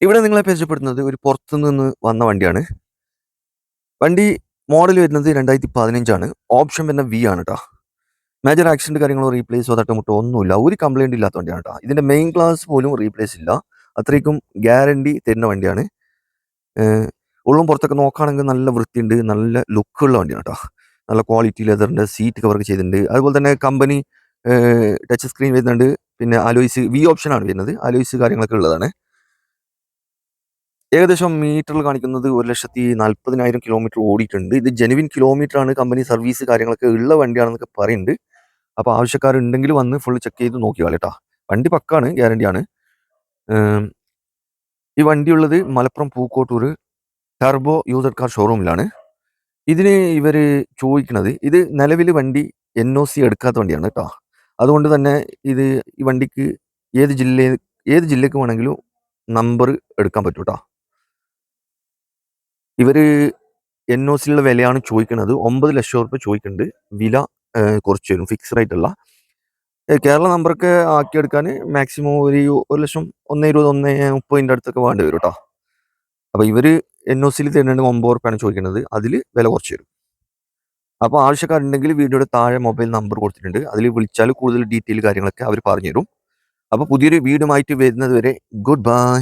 ഇവിടെ നിങ്ങളെ പരിചയപ്പെടുത്തുന്നത് ഒരു പുറത്തു നിന്ന് വന്ന വണ്ടിയാണ്. വണ്ടി മോഡൽ വരുന്നത് 2015 ആണ്. ഓപ്ഷൻ വരുന്ന വി ആണ് ട്ടോ. മേജർ ആക്സിഡന്റ് കാര്യങ്ങളോ റീപ്ലേസോ തട്ടുമുട്ടോ ഒന്നുമില്ല. ഒരു കംപ്ലൈന്റ് ഇല്ലാത്ത വണ്ടിയാണ് ട്ടോ. ഇതിന്റെ മെയിൻ ക്ലാസ് പോലും റീപ്ലേസ് ഇല്ല. അത്രയ്ക്കും ഗ്യാരണ്ടി തരുന്ന വണ്ടിയാണ്. ഉള്ളും പുറത്തൊക്കെ നോക്കുകയാണെങ്കിൽ നല്ല വൃത്തിയുണ്ട്. നല്ല ലുക്കുള്ള വണ്ടിയാണ് ട്ടോ. നല്ല ക്വാളിറ്റി ലെതറിന്റെ സീറ്റ് കവർക്ക് ചെയ്തിട്ടുണ്ട്. അതുപോലെ തന്നെ കമ്പനി ടച്ച് സ്ക്രീൻ വരുന്നുണ്ട്. പിന്നെ അലോയ്സ് വി ഓപ്ഷനാണ് വരുന്നത്. അലോയ്സ് കാര്യങ്ങളൊക്കെ ഉള്ളതാണ്. ഏകദേശം മീറ്ററിൽ കാണിക്കുന്നത് 1,40,000 കിലോമീറ്റർ ഓടിയിട്ടുണ്ട്. ഇത് ജെനുവിൻ കിലോമീറ്ററാണ്. കമ്പനി സർവീസ് കാര്യങ്ങളൊക്കെ ഉള്ള വണ്ടിയാണെന്നൊക്കെ പറയുന്നുണ്ട്. അപ്പോൾ ആവശ്യക്കാരുണ്ടെങ്കിൽ വന്ന് ഫുൾ ചെക്ക് ചെയ്ത് നോക്കിയാൽ കേട്ടോ. വണ്ടി പക്കാണ്, ഗ്യാരണ്ടിയാണ്. ഈ വണ്ടിയുള്ളത് Malappuram Pookkottur turbo user car ഷോറൂമിലാണ്. ഇതിന് ഇവർ ചോദിക്കുന്നത്, ഇത് നിലവിൽ വണ്ടി NOC എടുക്കാത്ത വണ്ടിയാണ് കേട്ടോ. അതുകൊണ്ട് തന്നെ ഈ വണ്ടിക്ക് ഏത് ജില്ലയ്ക്ക് വേണമെങ്കിലും നമ്പർ എടുക്കാൻ പറ്റും കേട്ടോ. ഇവർ NOCയുള്ള വിലയാണ് ചോദിക്കുന്നത്. 9 ലക്ഷം റുപ്യ ചോദിക്കുന്നുണ്ട്. വില കുറച്ച് വരും, ഫിക്സ്ഡ് ആയിട്ടുള്ള. കേരള നമ്പറൊക്കെ ആക്കിയെടുക്കാൻ മാക്സിമം ഒരു 1,20,000, 1,20,000, 1,30 അടുത്തൊക്കെ വേണ്ടി വരും കേട്ടോ. അപ്പോൾ ഇവർ NOCയിൽ തരുന്നുണ്ട് 9 റുപ്യാണ് ചോദിക്കുന്നത്. അതിൽ വില കുറച്ച് വരും. അപ്പോൾ ആവശ്യക്കാരുണ്ടെങ്കിൽ വീഡിയോയുടെ താഴെ മൊബൈൽ നമ്പർ കൊടുത്തിട്ടുണ്ട്. അതിൽ വിളിച്ചാൽ കൂടുതൽ ഡീറ്റെയിൽ കാര്യങ്ങളൊക്കെ അവർ പറഞ്ഞുതരും. അപ്പോൾ പുതിയൊരു വീഡിയോയുമായിട്ട് വരുന്നത് വരെ ഗുഡ് ബൈ.